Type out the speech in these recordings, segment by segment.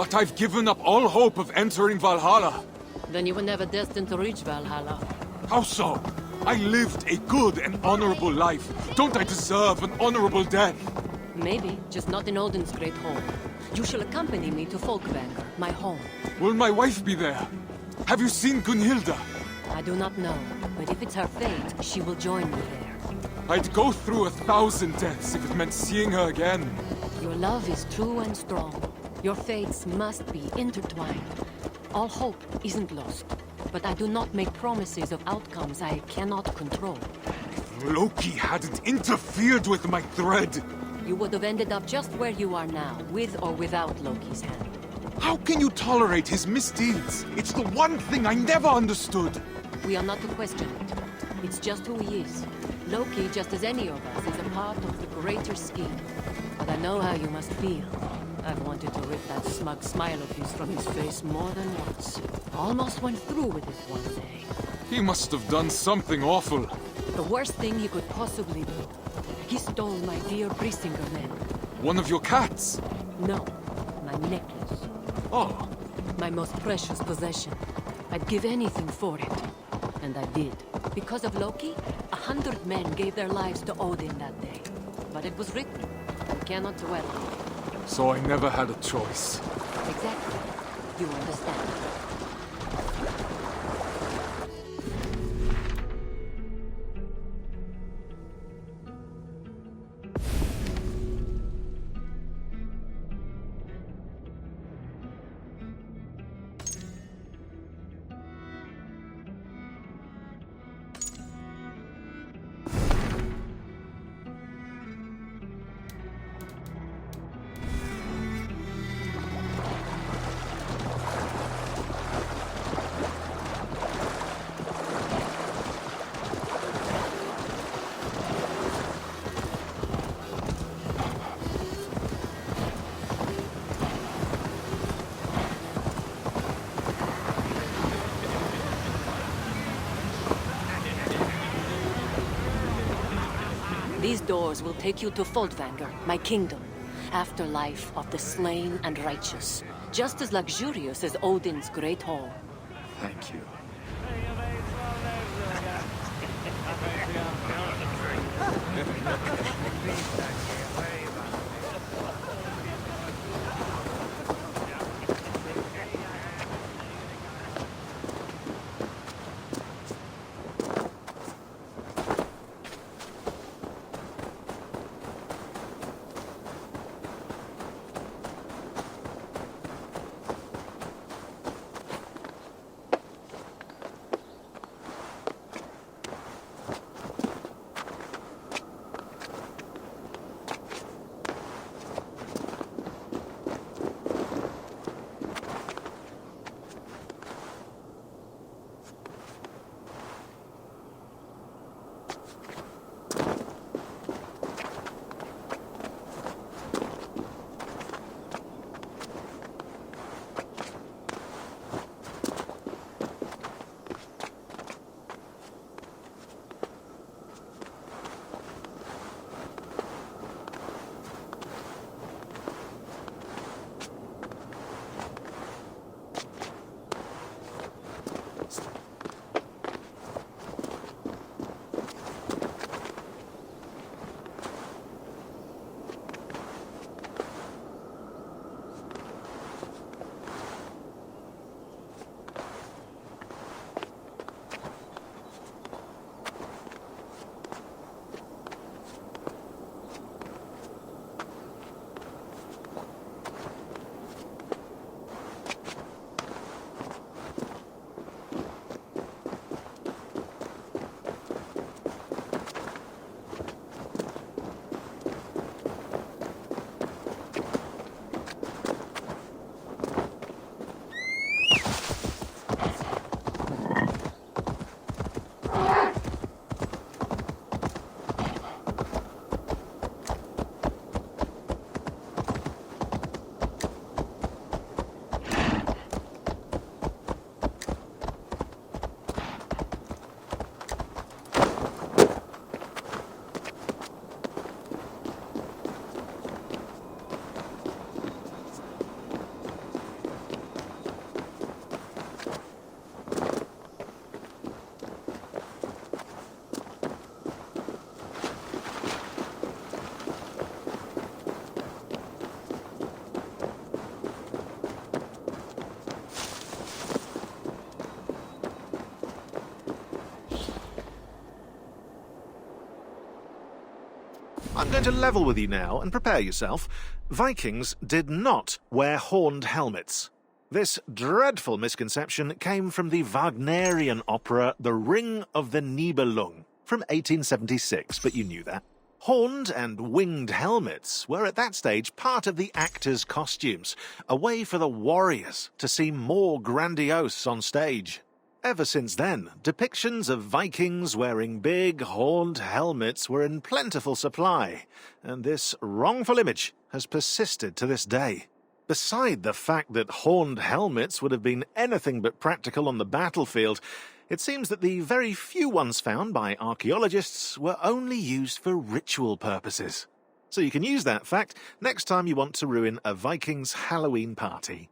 but I've given up all hope of entering Valhalla. Then you were never destined to reach Valhalla. How so? I lived a good and honorable life. Don't I deserve an honorable death? Maybe, just not in Odin's great hall. You shall accompany me to Folkvanger, my home. Will my wife be there? Have you seen Gunhilda? I do not know, but if it's her fate, she will join me there. I'd go through 1,000 deaths if it meant seeing her again. Your love is true and strong. Your fates must be intertwined. All hope isn't lost, but I do not make promises of outcomes I cannot control. If Loki hadn't interfered with my thread... You would have ended up just where you are now, with or without Loki's hand. How can you tolerate his misdeeds? It's the one thing I never understood. We are not to question it. It's just who he is. Loki, just as any of us, is a part of the greater scheme. But I know how you must feel. I've wanted to rip that smug smile of his from his face more than once. Almost went through with it one day. He must have done something awful. The worst thing he could possibly do. He stole my dear Brisinger men. One of your cats? No, my necklace. Oh. My most precious possession. I'd give anything for it. And I did. Because of Loki, 100 men gave their lives to Odin that day. But it was written. You cannot dwell on it. So I never had a choice. Exactly. You understand. These doors will take you to Folkvanger, my kingdom. Afterlife of the slain and righteous. Just as luxurious as Odin's great hall. Thank you. I'm going to level with you now and prepare yourself. Vikings did not wear horned helmets. This dreadful misconception came from the Wagnerian opera The Ring of the Nibelung from 1876, but you knew that. Horned and winged helmets were at that stage part of the actors' costumes, a way for the warriors to seem more grandiose on stage. Ever since then, depictions of Vikings wearing big, horned helmets were in plentiful supply, and this wrongful image has persisted to this day. Beside the fact that horned helmets would have been anything but practical on the battlefield, it seems that the very few ones found by archaeologists were only used for ritual purposes. So you can use that fact next time you want to ruin a Viking's Halloween party.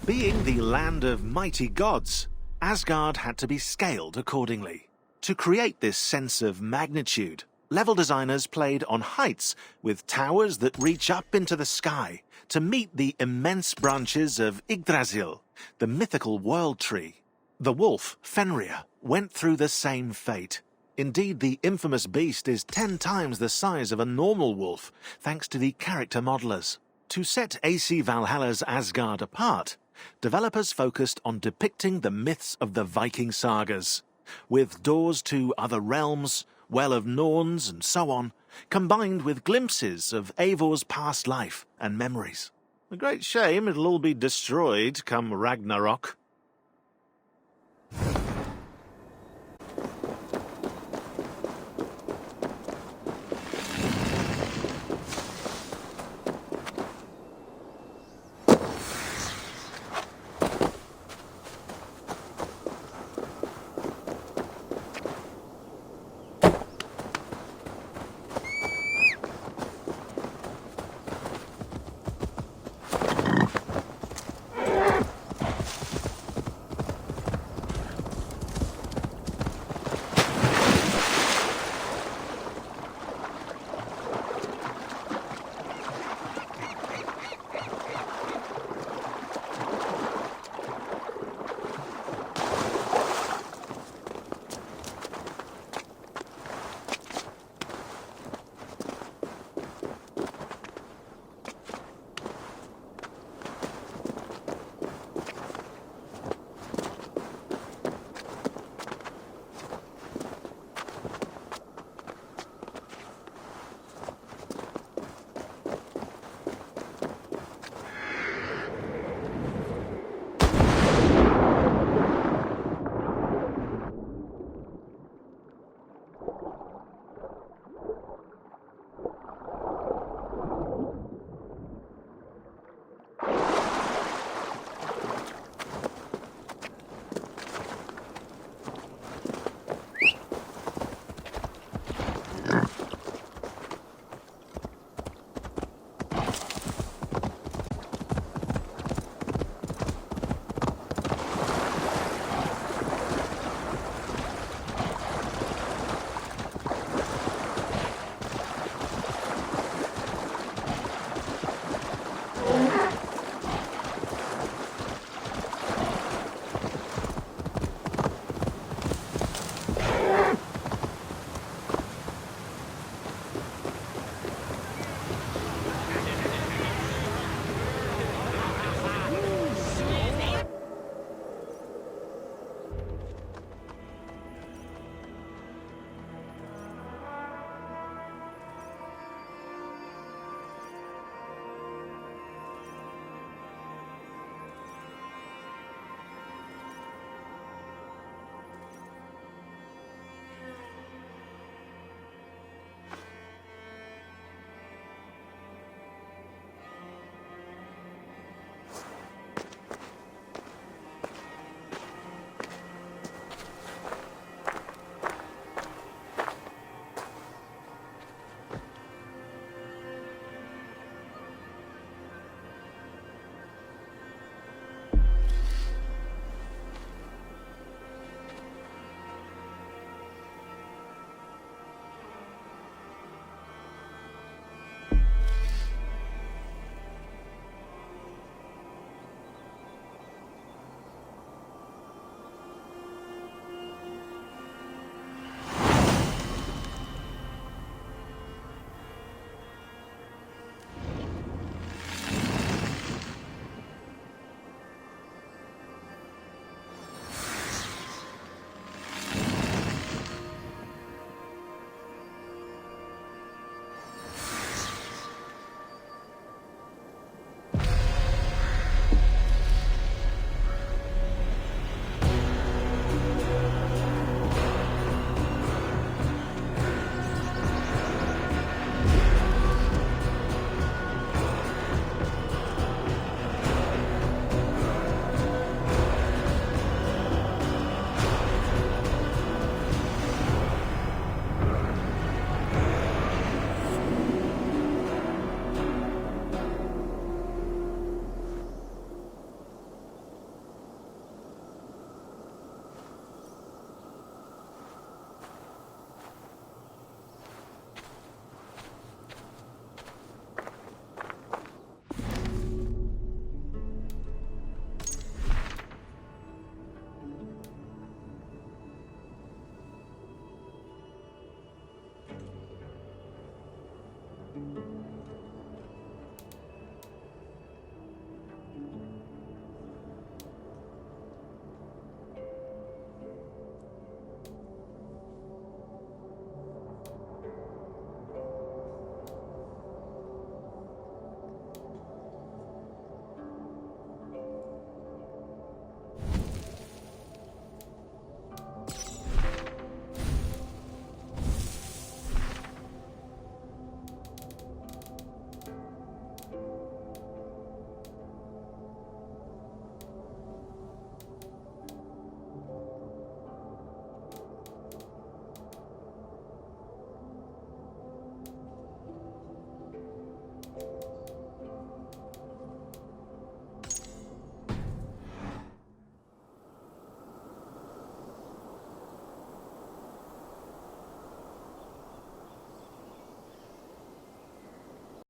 Being the land of mighty gods, Asgard had to be scaled accordingly. To create this sense of magnitude, level designers played on heights with towers that reach up into the sky to meet the immense branches of Yggdrasil, the mythical world tree. The wolf, Fenrir, went through the same fate. Indeed, the infamous beast is 10 times the size of a normal wolf, thanks to the character modelers. To set AC Valhalla's Asgard apart, developers focused on depicting the myths of the Viking sagas, with doors to other realms, Well of Norns, and so on, combined with glimpses of Eivor's past life and memories. A great shame it'll all be destroyed come Ragnarok.